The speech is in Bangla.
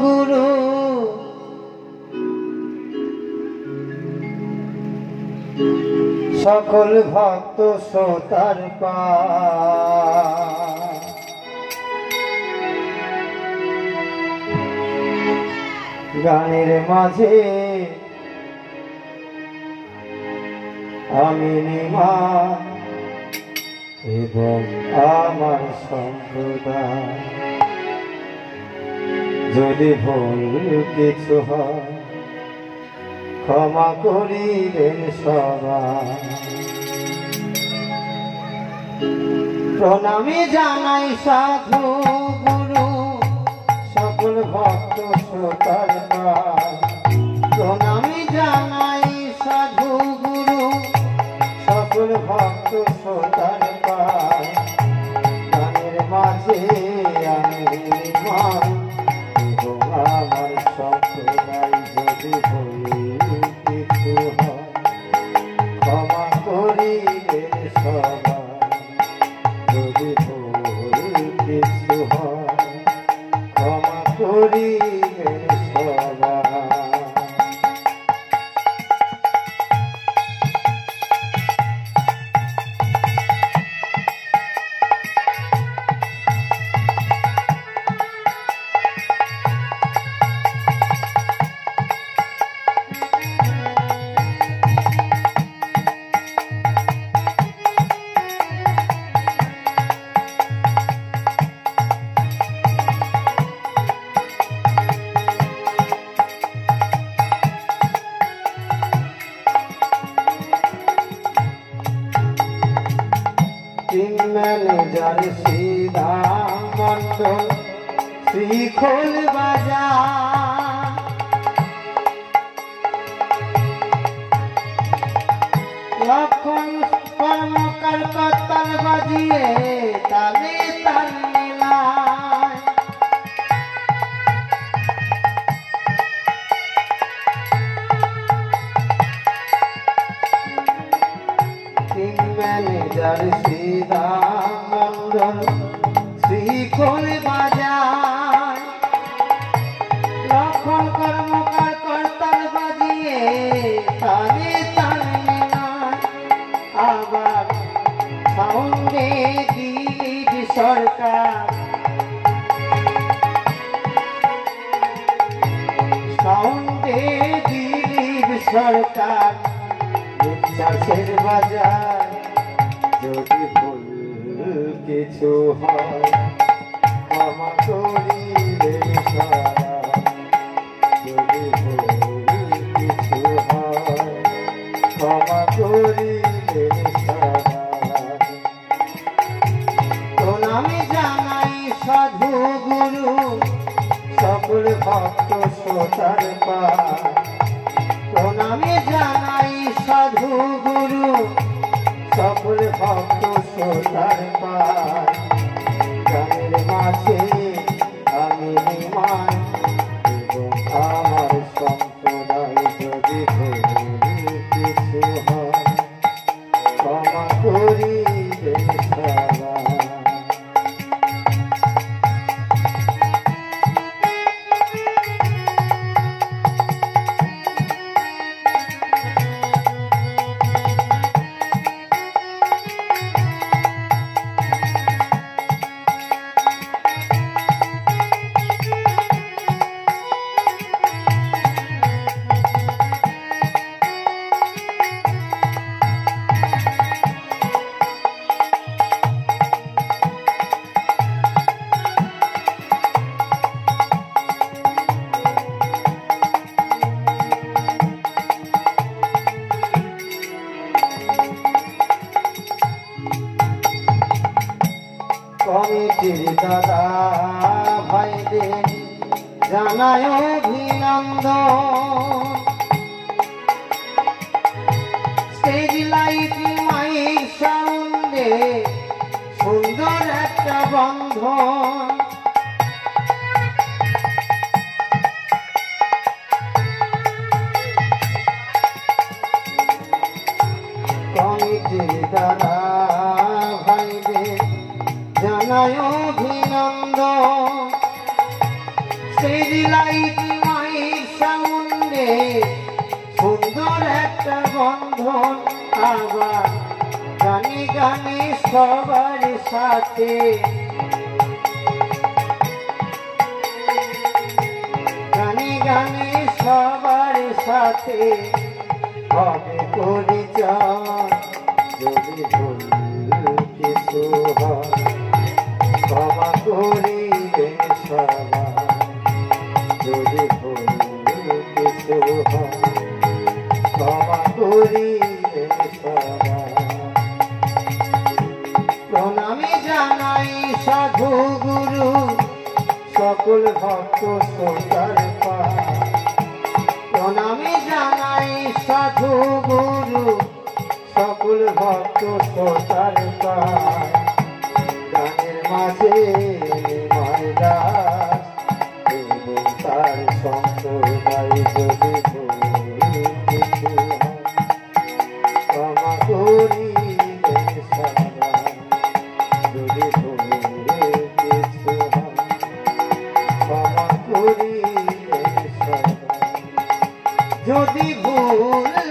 গুরু সকল ভক্ত শ্রোতার গানের মাঝে আমি নিমান এবং আমার সম্প্রদায় যদি ভুল কিছু হয় ক্ষমা করিবেন সবাই। প্রণামী জানাই সাধু গুরু সকল ভক্ত শ্রোতার প্রণামী জানাই সাধু গুরু সকল ভক্ত শ্রোতার গানের মাঝে আমি নিমান এবং আমার সম্প্রদায় যদি ভুল কিছু হয় ক্ষমা করিবেন সবাই। যদি ভুল কিছু হয় ক্ষমা করিবেন সবাই। ম্যানেজার শ্রীধা মন্ডল শ্রীখোল বাজার লক্ষণ কর্মকার কর্তাল বাজিয়ে তালে তাল মেলায় ম্যানেজার শ্রীধা মন্ডল শ্রীখোল বাজার লক্ষণ কর্মকার কর্তাল বাজিয়ে তালে তাল মেলায় আবার সাউন্ডে দিলীপ সরকার সাউন্ডে দিলীপ সরকার চাষের বাজার যদি ভুল কিছু হয় ক্ষমা করিবেন সবাই। যদি ভুল কিছু হয় ক্ষমা করিবেন সবাই। প্রণামী জানাই সাধু গুরু সকল ভক্ত শ্রোতার প্রণামী জানাই সাধু গুরু সকল ভক্ত শ্রোতার গানের মাঝে আমি নিমান এবং আমার সম্প্রদায় যদি কিছু হয় ক্ষমা করিবেন সবাই। কমিটির দাদা ভাইদের জানায় অভিনন্দন স্টেজ লাইট মাইক সাউন্ডে সুন্দর একটা বন্ধন কমিটির দাদা জানায় অভিনন্দন স্টেজ লাইট মায়ের সামনে সুন্দর একটা বন্ধন আবার গানে গানে সবার সাথে গানে গানে সবার সাথে হবে পরিচয় যদি ভুল কিছু হয় ক্ষমা করিবে সবাই যদি ভুল কিছু হয় ক্ষমা করিবে সবাই প্রণামী জানাই সাধু গুরু সকল ভক্ত শ্রোতার পায় প্রণামী জানাই সাধু গুরু সকল ভক্ত শ্রোতার পায় গানের মাঝে নিমাই দাস এবং তার সম্প্রদায় যদি ভুল কিছু হয় ক্ষমা করিবে সবাই যদি ভুল কিছু হয় ক্ষমা করিবে সবাই যদি ভুল